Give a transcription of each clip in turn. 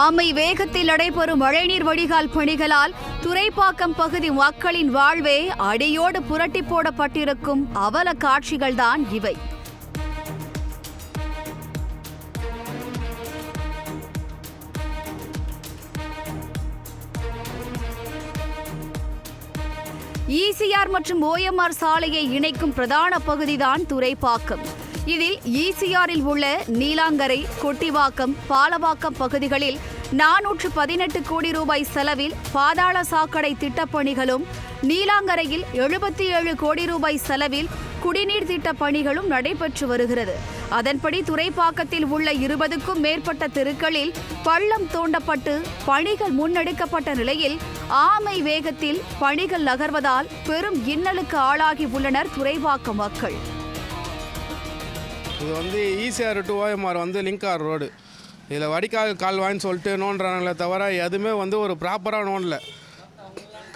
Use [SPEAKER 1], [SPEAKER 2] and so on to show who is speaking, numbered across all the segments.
[SPEAKER 1] ஆமை வேகத்தில் நடைபெறும் மழைநீர் வடிகால் பணிகளால் துரைப்பாக்கம் பகுதி மக்களின் வாழ்வே அடியோடு புரட்டி போடப்பட்டிருக்கும் அவல காட்சிகள்தான் இவை. ஈசிஆர் மற்றும் ஓஎம்ஆர் சாலையை இணைக்கும் பிரதான பகுதிதான் துரைப்பாக்கம். இதில் ஈசிஆரில் உள்ள நீலாங்கரை, கொட்டிவாக்கம், பாலவாக்கம் பகுதிகளில் 418 கோடி ரூபாய் செலவில் பாதாள சாக்கடை திட்டப்பணிகளும், நீலாங்கரையில் 77 கோடி ரூபாய் செலவில் குடிநீர் திட்டப் பணிகளும் நடைபெற்று வருகிறது. அதன்படி துரைப்பாக்கத்தில் உள்ள 20க்கும் மேற்பட்ட தெருக்களில் பள்ளம் தோண்டப்பட்டு பணிகள் முன்னெடுக்கப்பட்ட நிலையில் ஆமை வேகத்தில் பணிகள் நகர்வதால் பெரும் இன்னலுக்கு ஆளாகி உள்ளனர் துரைப்பாக்கம் மக்கள்.
[SPEAKER 2] இது ஈசிஆர் டு ஓஎம்ஆர் லிங்கார் ரோடு. இதில் வடிகால் கால்வாய்ன்னு சொல்லிட்டு நோண்டுறானுங்களே தவிர எதுவுமே ஒரு ப்ராப்பராக நோண்டல.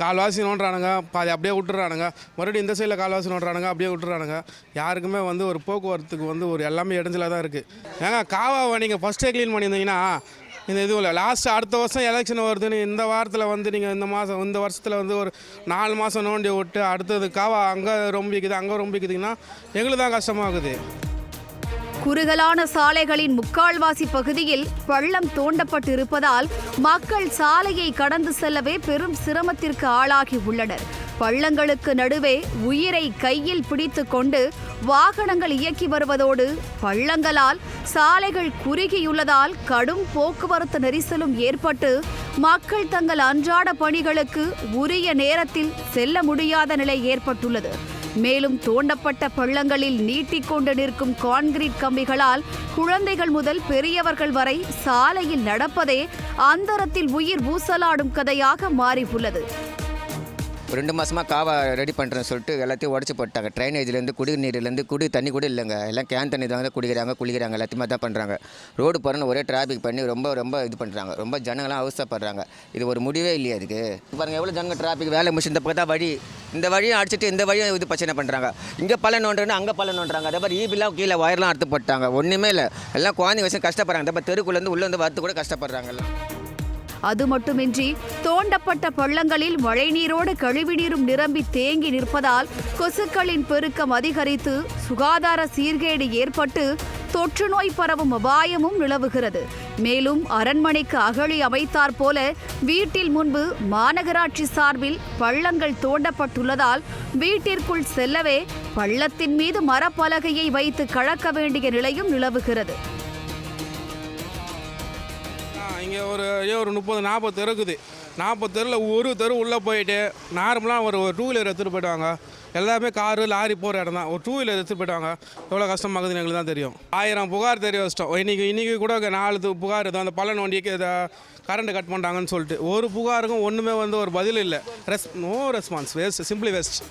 [SPEAKER 2] கால்வாசி நோண்டுறானுங்க, பாதி அப்படியே விட்டுறானுங்க, மறுபடியும் இந்த சைடில் கால்வாசி நோண்டுறானுங்க, அப்படியே விட்டுறானுங்க. யாருக்குமே ஒரு போக்குவரத்துக்கு ஒரு எல்லாமே இடைஞ்சலாக தான் இருக்குது. ஏங்க காவாவை நீங்கள் ஃபஸ்ட்டே க்ளீன் பண்ணியிருந்தீங்கன்னா இந்த இதுவும் இல்லை. லாஸ்ட்டு அடுத்த வருஷம் எலெக்ஷன் வருதுன்னு இந்த வாரத்தில் நீங்கள் இந்த வருஷத்தில் ஒரு 4 மாதம் நோண்டி விட்டு அடுத்தது காவா அங்கே ரொம்பிக்குது அங்கே ரொம்பிக்குதுங்கன்னா எங்களுக்கு தான் கஷ்டமாகுது.
[SPEAKER 1] குறுகலான சாலைகளின் முக்கால்வாசி பகுதியில் பள்ளம் தோண்டப்பட்டிருப்பதால் மக்கள் சாலையை கடந்து செல்லவே பெரும் சிரமத்திற்கு ஆளாகி உள்ளனர். பள்ளங்களுக்கு நடுவே உயிரை கையில் பிடித்து கொண்டு வாகனங்கள் இயக்கி வருவதோடு பள்ளங்களால் சாலைகள் குறுகியுள்ளதால் கடும் போக்குவரத்து நெரிசலும் ஏற்பட்டு மக்கள் தங்கள் அன்றாட பணிகளுக்கு உரிய நேரத்தில் செல்ல முடியாத நிலை ஏற்பட்டுள்ளது. மேலும் தோண்டப்பட்ட பள்ளங்களில் நீட்டிக்கொண்டு நிற்கும் கான்கிரீட் கம்பிகளால் குழந்தைகள் முதல் பெரியவர்கள் வரை சாலையில் நடப்பதே அந்தரத்தில் உயிர் ஊசலாடும் கதையாக மாறியுள்ளது.
[SPEAKER 3] 2 மாதமாக காவா ரெடி பண்ணுறேன்னு சொல்லிட்டு எல்லாத்தையும் உடச்சி போட்டாங்க. ட்ரைனேஜ்லேருந்து குடிநீர்லேருந்து தண்ணி கூட இல்லைங்க. எல்லாம் கேன் தண்ணி தான் குடிக்கிறாங்க, குளிக்கிறாங்க, எல்லாத்தையுமே தான் பண்ணுறாங்க. ரோடு போகிறன்னு ஒரே டிராஃபிக் பண்ணி ரொம்ப இது பண்ணுறாங்க. ரொம்ப ஜனங்களாம் அவசரப்படுறாங்க. இது ஒரு முடிவே இல்லையா இதுக்கு? பாருங்கள் எவ்வளோ ஜனங்க டிராஃபிக் வேலை முடிச்சு இந்த பக்கம் தான் வழி, இந்த வழியும் அடிச்சுட்டு இந்த வழியும் இது பிரச்சனை பண்ணுறாங்க. இங்கே பள்ளம் நோண்டுறேன்னு அங்கே பள்ளம் நோண்டுறாங்க. அதே மாதிரி ஈபிலாம் கீழே ஒயர்லாம் அறுத்து போட்டாங்க. ஒன்றுமே இல்லை. எல்லாம் குழந்தை வச்சு கஷ்டப்படுறாங்க. அதே தெருக்குள்ளேருந்து உள்ளே வரத்து கூட கஷ்டப்படுறாங்க எல்லாம்.
[SPEAKER 1] அது மட்டுமின்றி தோண்டப்பட்ட பள்ளங்களில் மழைநீரோடு கழிவுநீரும் நிரம்பி தேங்கி நிற்பதால் கொசுக்களின் பெருக்கம் அதிகரித்து சுகாதார சீர்கேடு ஏற்பட்டு தொற்று நோய் பரவும் அபாயமும் நிலவுகிறது. மேலும் அரண்மனைக்கு அகழி அமைத்தாற் போல வீட்டில் முன்பு மாநகராட்சி சார்பில் பள்ளங்கள் தோண்டப்பட்டுள்ளதால் வீட்டிற்குள் செல்லவே பள்ளத்தின் மீது மரப்பலகையை வைத்து கழக்க வேண்டிய நிலையும் நிலவுகிறது.
[SPEAKER 2] இங்கே ஒரு 30-40 தெரு இருக்குது. 40 தெருவில் ஒரு தெரு உள்ளே போயிட்டு நார்மலாக ஒரு 2 வீலர் எடுத்துகிட்டு போயிடுவாங்க. எல்லாமே காரு லாரி போகிற இடம் தான். ஒரு 2 வீலர் எடுத்துகிட்டு போயிடுவாங்க. எவ்வளோ கஷ்டமாகுதுன்னு எங்களுக்கு தான் தெரியும். 1000 புகார் தெரிய வச்சிட்டோம். இன்றைக்கி கூட 4 புகார் அந்த பள்ளம் நோண்டிக்கு கரண்ட் கட் பண்ணுறாங்கன்னு சொல்லிட்டு ஒரு புகாருக்கும் ஒன்றுமே ஒரு பதில் இல்லை. No response. Waste, simply waste.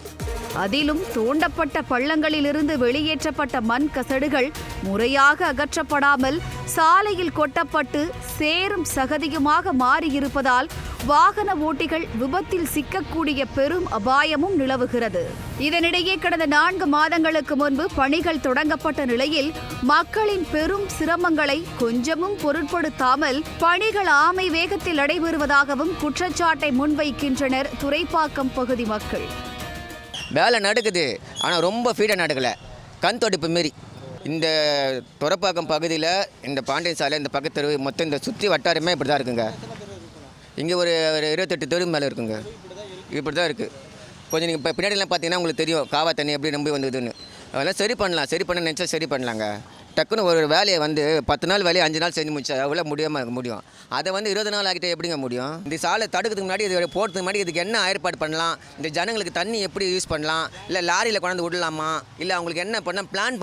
[SPEAKER 1] அதிலும் தோண்டப்பட்ட பள்ளங்களிலிருந்து வெளியேற்றப்பட்ட மண் கசடுகள் முறையாக அகற்றப்படாமல் சாலையில் கொட்டப்பட்டு சேரும் சகதியுமாக மாறியிருப்பதால் வாகன ஓட்டிகள் விபத்தில் சிக்கக்கூடிய பெரும் அபாயமும் நிலவுகிறது. இதனிடையே கடந்த 4 மாதங்களுக்கு முன்பு பணிகள் தொடங்கப்பட்ட நிலையில் மக்களின் பெரும் சிரமங்களை கொஞ்சமும் பொருட்படுத்தாமல் பணிகள் ஆமை வேகத்தில் நடைபெறுவதாகவும் குற்றச்சாட்டை முன்வைக்கின்றனர் துரைப்பாக்கம் பகுதி மக்கள்.
[SPEAKER 3] வேலை நடக்குது, ஆனால் ரொம்ப ஃபீடாக நடக்கலை. கண் தொடுப்பு மாரி இந்த துரைப்பாக்கம் பகுதியில் இந்த பாண்டியன் சாலை இந்த பக்கத்து தெரு மொத்தம் இந்த சுற்றி வட்டாரமே இப்படி தான் இருக்குங்க. இங்கே ஒரு 28 தெரு மேலே இருக்குங்க. இப்படி தான் இருக்குது. கொஞ்சம் நீங்கள் இப்போ பின்னாடிலாம் பார்த்தீங்கன்னா உங்களுக்கு தெரியும் காவா தண்ணி எப்படி நம்பி வந்ததுன்னு. அதெல்லாம் சரி பண்ண நினச்சா சரி பண்ணலாங்க. டக்குன்னு ஒரு வேலையை 10 நாள் வேலையை 5 நாள் செஞ்சு முடிச்சா அவ்வளோ முடியும். அதை 20 நாள் ஆகிட்டே எப்படிங்க முடியும்? இந்த சாலை தடுக்கிறதுக்கு முன்னாடி இது போகிறதுக்கு முன்னாடி இதுக்கு என்ன ஏற்பாடு பண்ணலாம், இந்த ஜனங்களுக்கு தண்ணி எப்படி யூஸ் பண்ணலாம், இல்லை லாரியில் கொண்டாந்து விடலாமா, இல்லை அவங்களுக்கு என்ன பண்ணால் பிளான்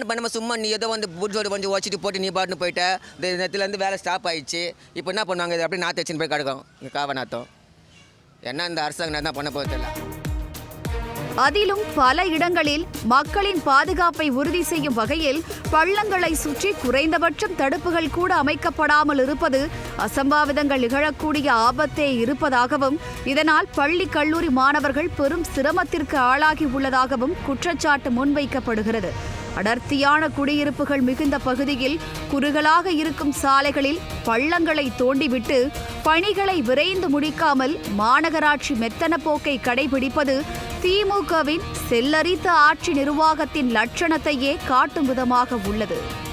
[SPEAKER 3] பண்ணாமல் சும்மா நீ ஏதோ புட்ஜோடு கொஞ்சம் வச்சுட்டு போட்டு நீ பாட்டுன்னு போயிட்ட இந்த நேரத்துலேருந்து வேலை ஸ்டாப் ஆகிடுச்சு. இப்போ என்ன பண்ணுவாங்க? இது அப்படியே நாற்று வச்சுன்னு போய் கிடக்கும் இங்கே காவா நாத்தம். என்ன இந்த அரசாங்கம் தான் பண்ண போகிறது இல்லை.
[SPEAKER 1] அதிலும் பல இடங்களில் மக்களின் பாதுகாப்பை உறுதி செய்யும் வகையில் பள்ளங்களை சுற்றி குறைந்தபட்சம் தடுப்புகள் கூட அமைக்கப்படாமல் இருப்பது அசம்பாவிதங்கள் நிகழக்கூடிய ஆபத்தே இருப்பதாகவும் இதனால் பள்ளி கல்லூரி மாணவர்கள் பெரும் சிரமத்திற்கு ஆளாகி உள்ளதாகவும் குற்றச்சாட்டு முன்வைக்கப்படுகிறது. அடர்த்தியான குடியிருப்புகள் மிகுந்த பகுதியில் குறுகலாக இருக்கும் சாலைகளில் பள்ளங்களை தோண்டிவிட்டு பணிகளை விரைந்து முடிக்காமல் மாநகராட்சி மெத்தன போக்கை கடைபிடிப்பது திமுகவின் செல்லரித்த ஆட்சி நிர்வாகத்தின் லட்சணத்தையே காட்டும் விதமாக உள்ளது.